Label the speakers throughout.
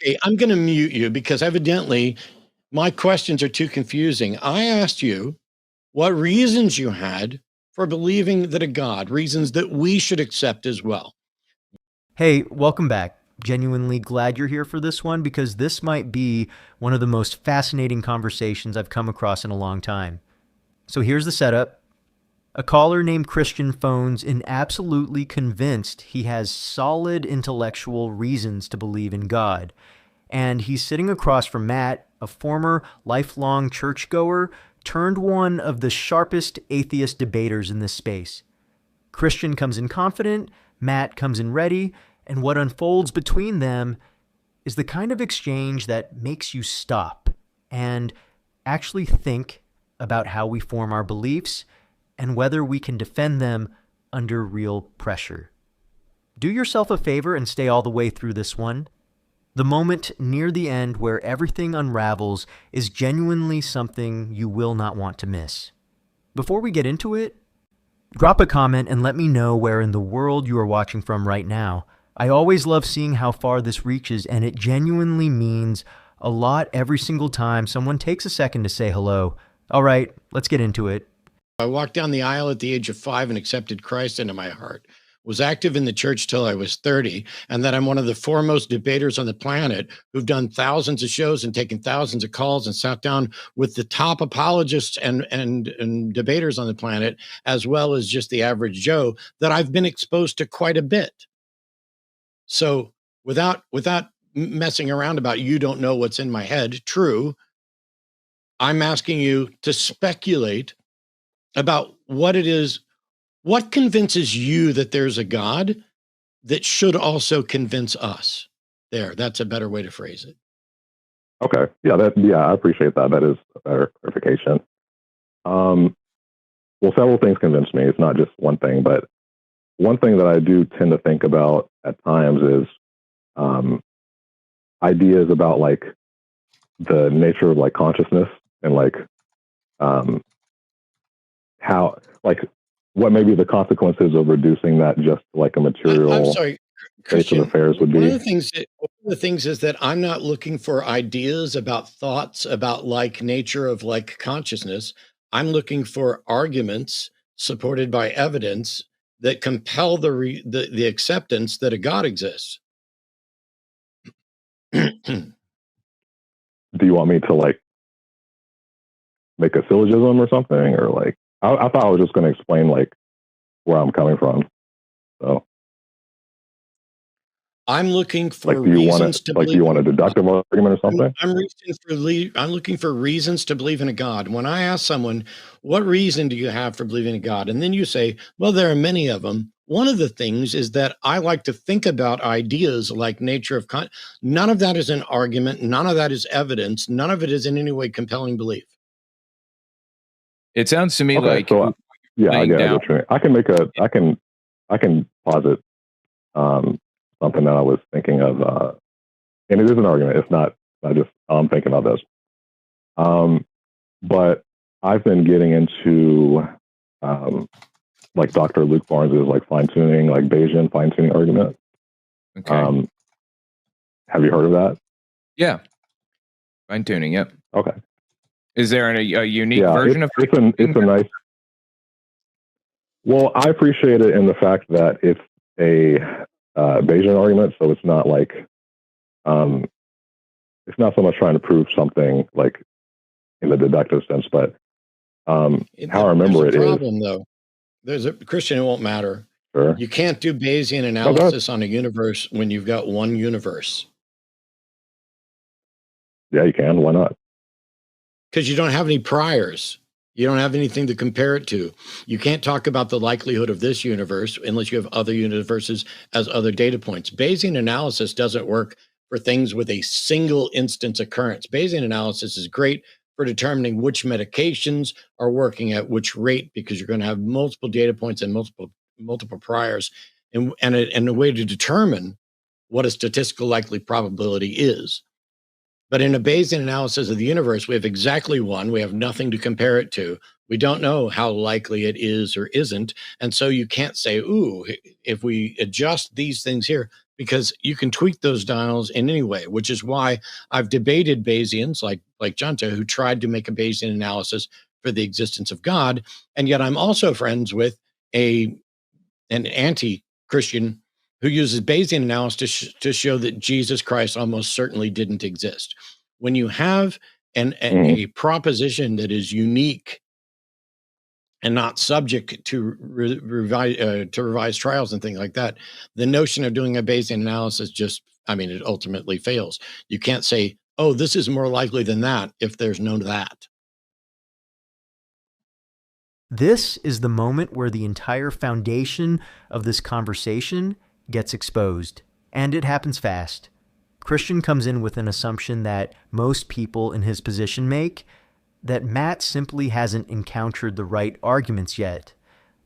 Speaker 1: Okay, I'm going to mute you because evidently my questions are too confusing. I asked you what reasons you had for believing that a God, reasons that we should accept as well.
Speaker 2: Hey, welcome back. Genuinely glad you're here for this one because this might be one of the most fascinating conversations I've come across in a long time. So here's the setup. A caller named Christian phones in absolutely convinced he has solid intellectual reasons to believe in God. And he's sitting across from Matt, a former lifelong churchgoer turned one of the sharpest atheist debaters in this space. Christian comes in confident, Matt comes in ready, and what unfolds between them is the kind of exchange that makes you stop and actually think about how we form our beliefs and whether we can defend them under real pressure. Do yourself a favor and stay all the way through this one. The moment near the end where everything unravels is genuinely something you will not want to miss. Before we get into it, drop a comment and let me know where in the world you are watching from right now. I always love seeing how far this reaches, and it genuinely means a lot every single time someone takes a second to say hello. All right, let's get into it.
Speaker 1: I walked down the aisle at the age of 5 and accepted Christ into my heart. Was active in the church till I was 30, and that I'm one of the foremost debaters on the planet who've done thousands of shows and taken thousands of calls and sat down with the top apologists and debaters on the planet, as well as just the average Joe, that I've been exposed to quite a bit. So without messing around about you don't know what's in my head, true, I'm asking you to speculate about what it is, what convinces you that there's a God that should also convince us. There, that's a better way to phrase it.
Speaker 3: Okay. Yeah, I appreciate that. That is a better clarification. Well, several things convince me. It's not just one thing, but one thing that I do tend to think about at times is ideas about like the nature of like consciousness and like how like what maybe the consequences of reducing that just like a material
Speaker 1: I'm sorry,
Speaker 3: state of
Speaker 1: Christian.
Speaker 3: affairs would
Speaker 1: One of
Speaker 3: be.
Speaker 1: the things is that I'm not looking for ideas about thoughts about like nature of like consciousness. I'm looking for arguments supported by evidence that compel the acceptance that a God exists.
Speaker 3: Do you want me to like make a syllogism or something, or like I thought I was just going to explain like where I'm coming from. So
Speaker 1: I'm looking for
Speaker 3: like, do you want
Speaker 1: reasons
Speaker 3: to
Speaker 1: to
Speaker 3: like, do you
Speaker 1: believe.
Speaker 3: want a deductive argument or something?
Speaker 1: I'm looking for reasons to believe in a God. When I ask someone, what reason do you have for believing in God? And then you say, well, there are many of them. One of the things is that I like to think about ideas like nature of none of that is an argument. None of that is evidence. None of it is in any way compelling belief.
Speaker 4: It sounds to me
Speaker 3: Okay,
Speaker 4: like
Speaker 3: so yeah, I get what you mean. I can posit something that I was thinking of, and it is an argument. It's not just I'm thinking about this. But I've been getting into like Dr. Luke Barnes's like fine-tuning, like Bayesian fine-tuning argument.
Speaker 4: Okay.
Speaker 3: Have you heard of that?
Speaker 4: Yeah. Fine-tuning, yep.
Speaker 3: Okay.
Speaker 4: Is there a unique version of
Speaker 3: it's a nice. Well, I appreciate it in the fact that it's a Bayesian argument, so it's not like it's not so much trying to prove something like in the deductive sense, but how I remember it is.
Speaker 1: There's a problem, though. There's a Christian, it won't matter.
Speaker 3: Sure.
Speaker 1: You can't do Bayesian analysis on a universe when you've got one universe.
Speaker 3: Yeah, you can. Why not?
Speaker 1: Because you don't have any priors. You don't have anything to compare it to. You can't talk about the likelihood of this universe unless you have other universes as other data points. Bayesian analysis doesn't work for things with a single instance occurrence. Bayesian analysis is great for determining which medications are working at which rate, because you're going to have multiple data points and multiple priors, and a way to determine what a statistical likely probability is. But in a Bayesian analysis of the universe, we have exactly one. We have nothing to compare it to. We don't know how likely it is or isn't. And so you can't say, ooh, if we adjust these things here, because you can tweak those dials in any way, which is why I've debated Bayesians like Junta, who tried to make a Bayesian analysis for the existence of God. And yet I'm also friends with an anti-Christian who uses Bayesian analysis to show that Jesus Christ almost certainly didn't exist. When you have a proposition that is unique and not subject to revised trials and things like that, the notion of doing a Bayesian analysis it ultimately fails. You can't say, oh, this is more likely than that if there's no that.
Speaker 2: This is the moment where the entire foundation of this conversation gets exposed, and it happens fast. Christian comes in with an assumption that most people in his position make, that Matt simply hasn't encountered the right arguments yet,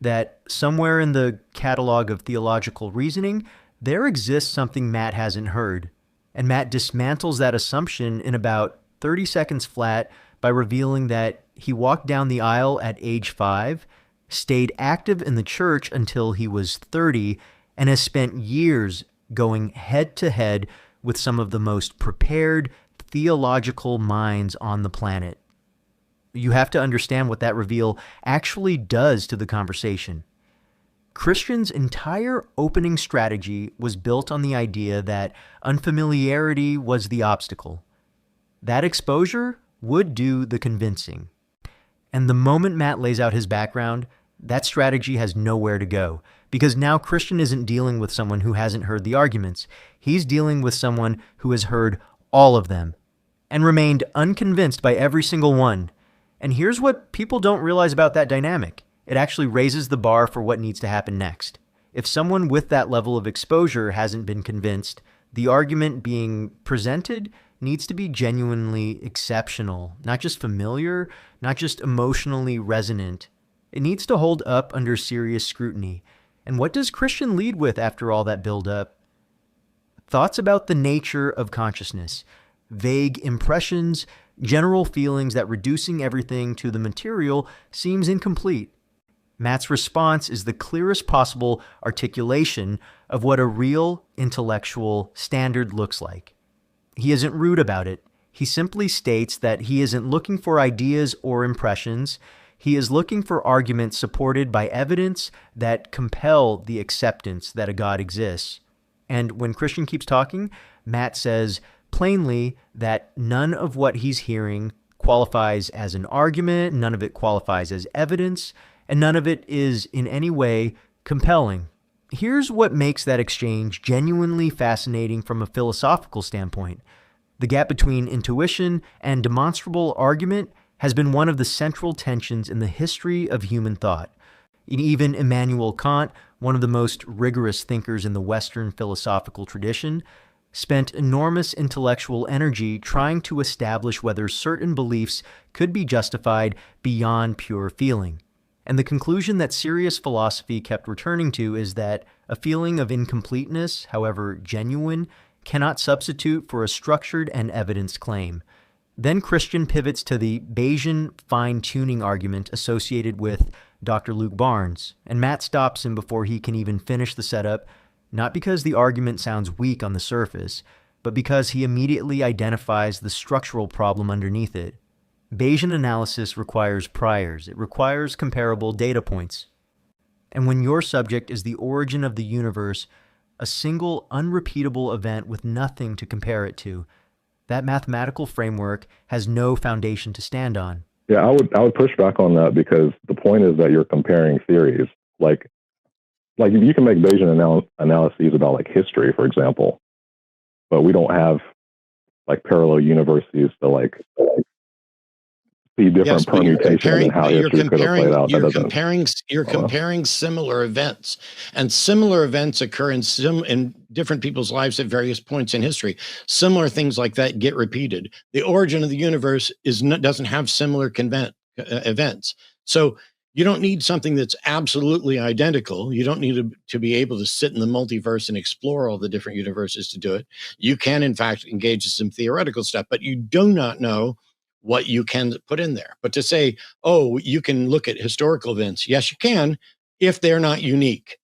Speaker 2: that somewhere in the catalog of theological reasoning, there exists something Matt hasn't heard. And Matt dismantles that assumption in about 30 seconds flat by revealing that he walked down the aisle at age 5, stayed active in the church until he was 30, and has spent years going head to head with some of the most prepared theological minds on the planet. You have to understand what that reveal actually does to the conversation. Christian's entire opening strategy was built on the idea that unfamiliarity was the obstacle. That exposure would do the convincing. And the moment Matt lays out his background, that strategy has nowhere to go, because now Christian isn't dealing with someone who hasn't heard the arguments. He's dealing with someone who has heard all of them and remained unconvinced by every single one. And here's what people don't realize about that dynamic. It actually raises the bar for what needs to happen next. If someone with that level of exposure hasn't been convinced, the argument being presented needs to be genuinely exceptional, not just familiar, not just emotionally resonant. It needs to hold up under serious scrutiny. And what does Christian lead with after all that build-up? Thoughts about the nature of consciousness, vague impressions, general feelings that reducing everything to the material seems incomplete. Matt's response is the clearest possible articulation of what a real intellectual standard looks like. He isn't rude about it. He simply states that he isn't looking for ideas or impressions. He is looking for arguments supported by evidence that compel the acceptance that a God exists. And when Christian keeps talking, Matt says plainly that none of what he's hearing qualifies as an argument, none of it qualifies as evidence, and none of it is in any way compelling. Here's what makes that exchange genuinely fascinating from a philosophical standpoint. The gap between intuition and demonstrable argument has been one of the central tensions in the history of human thought. Even Immanuel Kant, one of the most rigorous thinkers in the Western philosophical tradition, spent enormous intellectual energy trying to establish whether certain beliefs could be justified beyond pure feeling. And the conclusion that serious philosophy kept returning to is that a feeling of incompleteness, however genuine, cannot substitute for a structured and evidenced claim. Then Christian pivots to the Bayesian fine-tuning argument associated with Dr. Luke Barnes, and Matt stops him before he can even finish the setup, not because the argument sounds weak on the surface, but because he immediately identifies the structural problem underneath it. Bayesian analysis requires priors. It requires comparable data points. And when your subject is the origin of the universe, a single unrepeatable event with nothing to compare it to, that mathematical framework has no foundation to stand on.
Speaker 3: Yeah, I would push back on that, because the point is that you're comparing theories. Like you can make Bayesian analyses about like history, for example, but we don't have like parallel universes to like see different permutations and how history could have played out.
Speaker 1: You're comparing similar events, and similar events occur in different people's lives at various points in history. Similar things like that get repeated. The origin of the universe doesn't have similar events. So you don't need something that's absolutely identical. You don't need to be able to sit in the multiverse and explore all the different universes to do it. You can, in fact, engage in some theoretical stuff, but you do not know what you can put in there. But to say, oh, you can look at historical events, yes, you can, if they're not unique.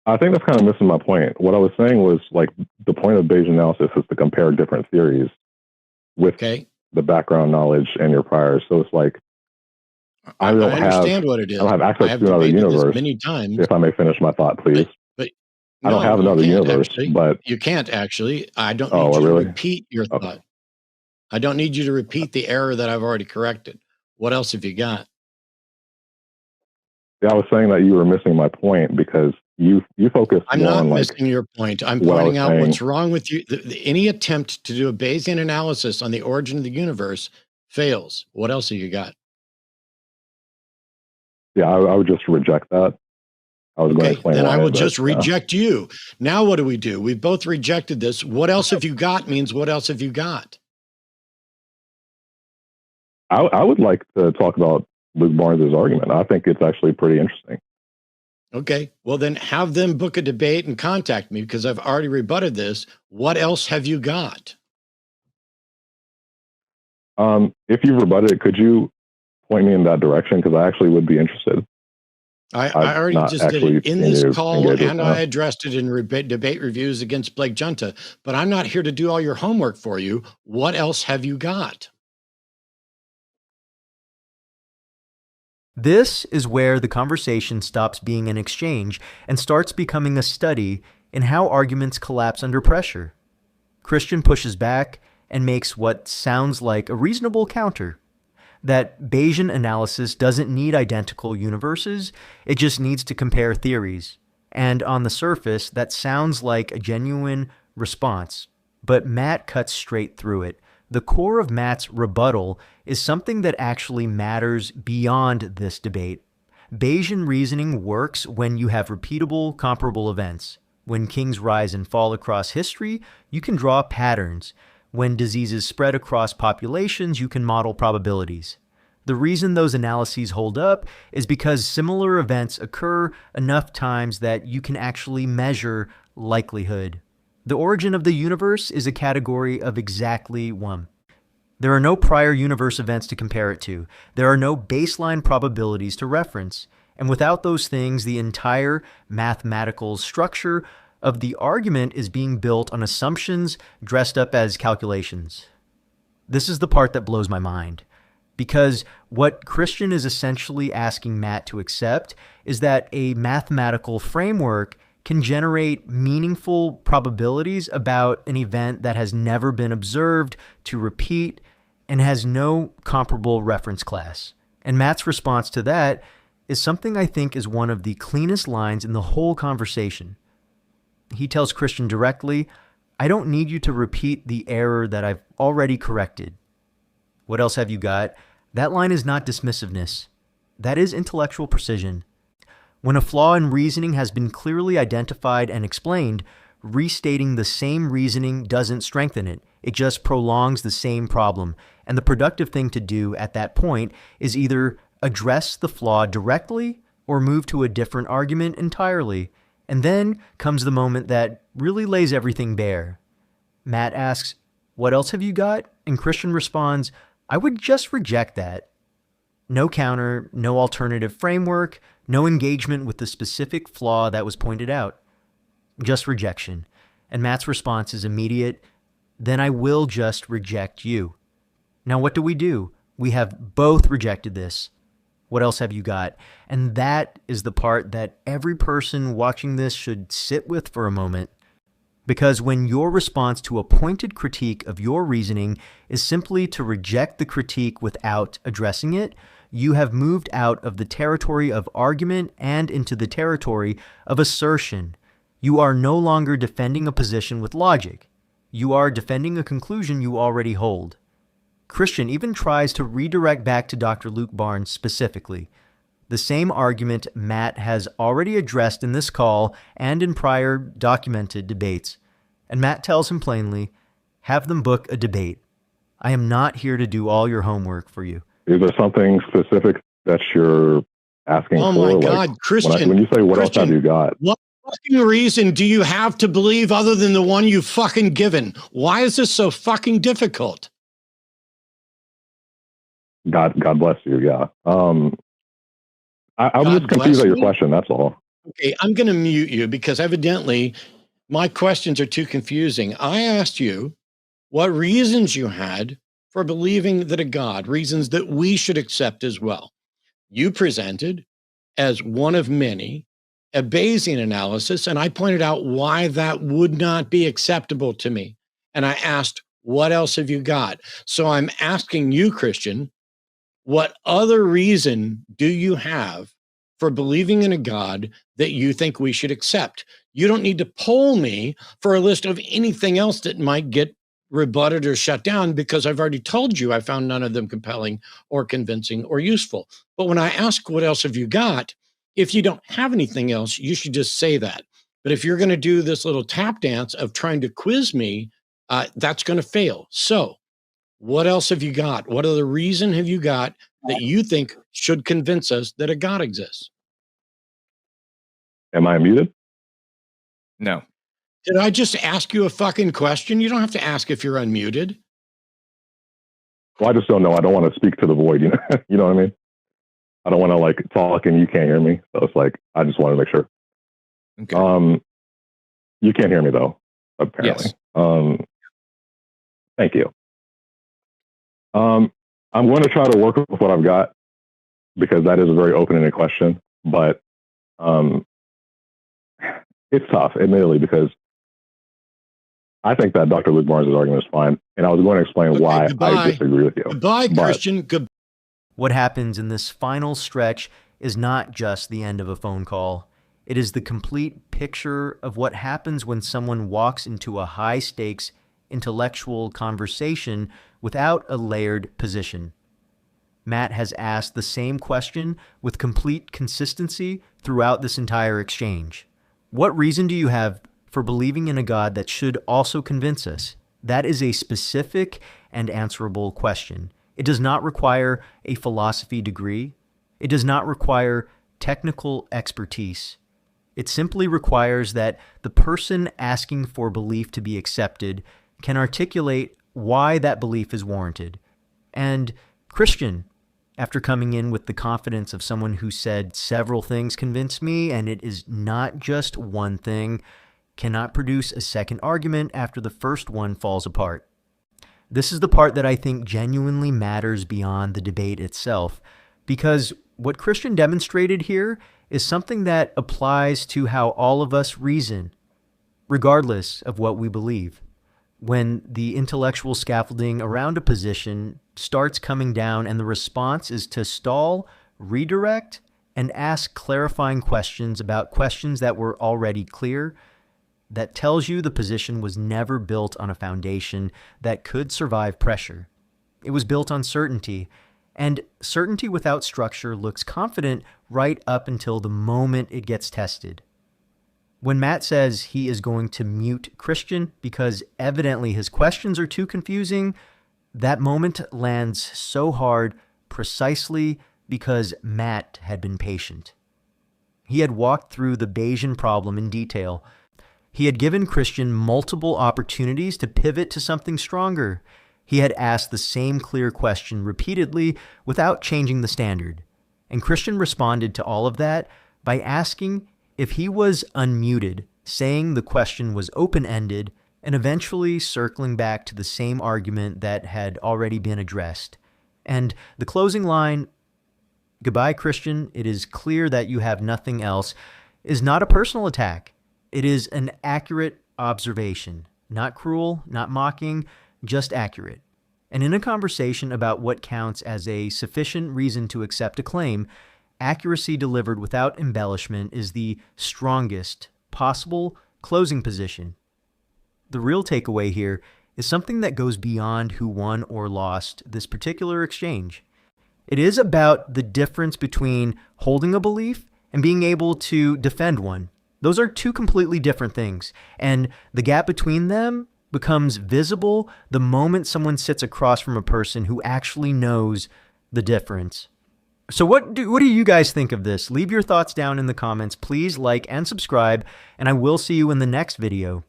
Speaker 3: I think that's kind of missing my point. What I was saying was like the point of Bayesian analysis is to compare different theories with the background knowledge and your priors. So it's like I
Speaker 1: understand what it is.
Speaker 3: I don't have access to another universe.
Speaker 1: Many times.
Speaker 3: If I may finish my thought, please.
Speaker 1: But
Speaker 3: I don't have another universe, but
Speaker 1: you can't actually. I don't need you to repeat your thought. I don't need you to repeat the error that I've already corrected. What else have you got?
Speaker 3: Yeah, I was saying that you were missing my point because you focus.
Speaker 1: I'm not missing your point. I'm pointing out what's wrong with you. Any attempt to do a Bayesian analysis on the origin of the universe fails. What else have you got?
Speaker 3: Yeah, I would just reject that. I was going to explain.
Speaker 1: Then I will just reject you. Now what do? We've both rejected this. What else have you got means what else have you got?
Speaker 3: I would like to talk about Luke Barnes's argument. I think it's actually pretty interesting.
Speaker 1: Okay, well then have them book a debate and contact me because I've already rebutted this. What else have you got?
Speaker 3: If you rebutted it, could you point me in that direction? Because I actually would be interested.
Speaker 1: I already just did it in this call, and I addressed it in debate reviews against Blake Junta. But I'm not here to do all your homework for you. What else have you got?
Speaker 2: This is where the conversation stops being an exchange and starts becoming a study in how arguments collapse under pressure. Christian pushes back and makes what sounds like a reasonable counter. That Bayesian analysis doesn't need identical universes, it just needs to compare theories. And on the surface, that sounds like a genuine response. But Matt cuts straight through it. The core of Matt's rebuttal is something that actually matters beyond this debate. Bayesian reasoning works when you have repeatable, comparable events. When kings rise and fall across history, you can draw patterns. When diseases spread across populations, you can model probabilities. The reason those analyses hold up is because similar events occur enough times that you can actually measure likelihood. The origin of the universe is a category of exactly one. There are no prior universe events to compare it to. There are no baseline probabilities to reference. And without those things, the entire mathematical structure of the argument is being built on assumptions dressed up as calculations. This is the part that blows my mind. Because what Christian is essentially asking Matt to accept is that a mathematical framework can generate meaningful probabilities about an event that has never been observed to repeat and has no comparable reference class. And Matt's response to that is something I think is one of the cleanest lines in the whole conversation. He tells Christian directly, I don't need you to repeat the error that I've already corrected. What else have you got? That line is not dismissiveness. That is intellectual precision. When a flaw in reasoning has been clearly identified and explained, restating the same reasoning doesn't strengthen it. It just prolongs the same problem. And the productive thing to do at that point is either address the flaw directly or move to a different argument entirely. And then comes the moment that really lays everything bare. Matt asks, what else have you got? And Christian responds, I would just reject that. No counter, no alternative framework, no engagement with the specific flaw that was pointed out. Just rejection. And Matt's response is immediate, then I will just reject you. Now what do? We have both rejected this. What else have you got? And that is the part that every person watching this should sit with for a moment. Because when your response to a pointed critique of your reasoning is simply to reject the critique without addressing it, you have moved out of the territory of argument and into the territory of assertion. You are no longer defending a position with logic. You are defending a conclusion you already hold. Christian even tries to redirect back to Dr. Luke Barnes specifically. The same argument Matt has already addressed in this call and in prior documented debates. And Matt tells him plainly, have them book a debate. I am not here to do all your homework for you.
Speaker 3: Is there something specific that you're asking for?
Speaker 1: Oh my God,
Speaker 3: like,
Speaker 1: Christian.
Speaker 3: When you say what else have you got?
Speaker 1: What fucking reason do you have to believe other than the one you've fucking given? Why is this so fucking difficult?
Speaker 3: God bless you. Yeah. I'm just confused at your question. That's all.
Speaker 1: Okay, I'm going to mute you because evidently my questions are too confusing. I asked you what reasons you had for believing that a God, reasons that we should accept as well. You presented as one of many a Bayesian analysis, and I pointed out why that would not be acceptable to me. And I asked, what else have you got? So I'm asking you, Christian, what other reason do you have for believing in a God that you think we should accept? You don't need to poll me for a list of anything else that might get rebutted or shut down, because I've already told you I found none of them compelling or convincing or useful. But when I ask, what else have you got? If you don't have anything else, you should just say that. But if you're going to do this little tap dance of trying to quiz me, that's going to fail. So what else have you got? What other reason have you got that you think should convince us that a God exists?
Speaker 3: Am I muted?
Speaker 4: No.
Speaker 1: Did I just ask you a fucking question? You don't have to ask if you're unmuted.
Speaker 3: Well, I just don't know. I don't want to speak to the void. You know, you know what I mean? I don't want to like talk and you can't hear me. So it's like, I just want to make sure.
Speaker 4: Okay.
Speaker 3: You can't hear me though, apparently.
Speaker 4: Yes.
Speaker 3: Thank you. I'm going to try to work with what I've got because that is a very open-ended question, but it's tough, admittedly, because I think that Dr. Luke Barnes' argument is fine, and I was going to explain why I disagree with you.
Speaker 1: Goodbye, Christian.
Speaker 2: What happens in this final stretch is not just the end of a phone call. It is the complete picture of what happens when someone walks into a high-stakes intellectual conversation without a layered position. Matt has asked the same question with complete consistency throughout this entire exchange. What reason do you have for believing in a God that should also convince us? That is a specific and answerable question. It does not require a philosophy degree. It does not require technical expertise. It simply requires that the person asking for belief to be accepted can articulate why that belief is warranted. And Christian, after coming in with the confidence of someone who said several things convinced me, and it is not just one thing, cannot produce a second argument after the first one falls apart. This is the part that I think genuinely matters beyond the debate itself, because what Christian demonstrated here is something that applies to how all of us reason, regardless of what we believe. When the intellectual scaffolding around a position starts coming down and the response is to stall, redirect, and ask clarifying questions about questions that were already clear, that tells you the position was never built on a foundation that could survive pressure. It was built on certainty, and certainty without structure looks confident right up until the moment it gets tested. When Matt says he is going to mute Christian because evidently his questions are too confusing, that moment lands so hard precisely because Matt had been patient. He had walked through the Bayesian problem in detail. He had given Christian multiple opportunities to pivot to something stronger. He had asked the same clear question repeatedly without changing the standard. And Christian responded to all of that by asking if he was unmuted, saying the question was open-ended, and eventually circling back to the same argument that had already been addressed. And the closing line, "Goodbye, Christian, it is clear that you have nothing else," is not a personal attack. It is an accurate observation. Not cruel, not mocking, just accurate. And in a conversation about what counts as a sufficient reason to accept a claim, accuracy delivered without embellishment is the strongest possible closing position. The real takeaway here is something that goes beyond who won or lost this particular exchange. It is about the difference between holding a belief and being able to defend one. Those are two completely different things, and the gap between them becomes visible the moment someone sits across from a person who actually knows the difference. So what do you guys think of this? Leave your thoughts down in the comments. Please like and subscribe, and I will see you in the next video.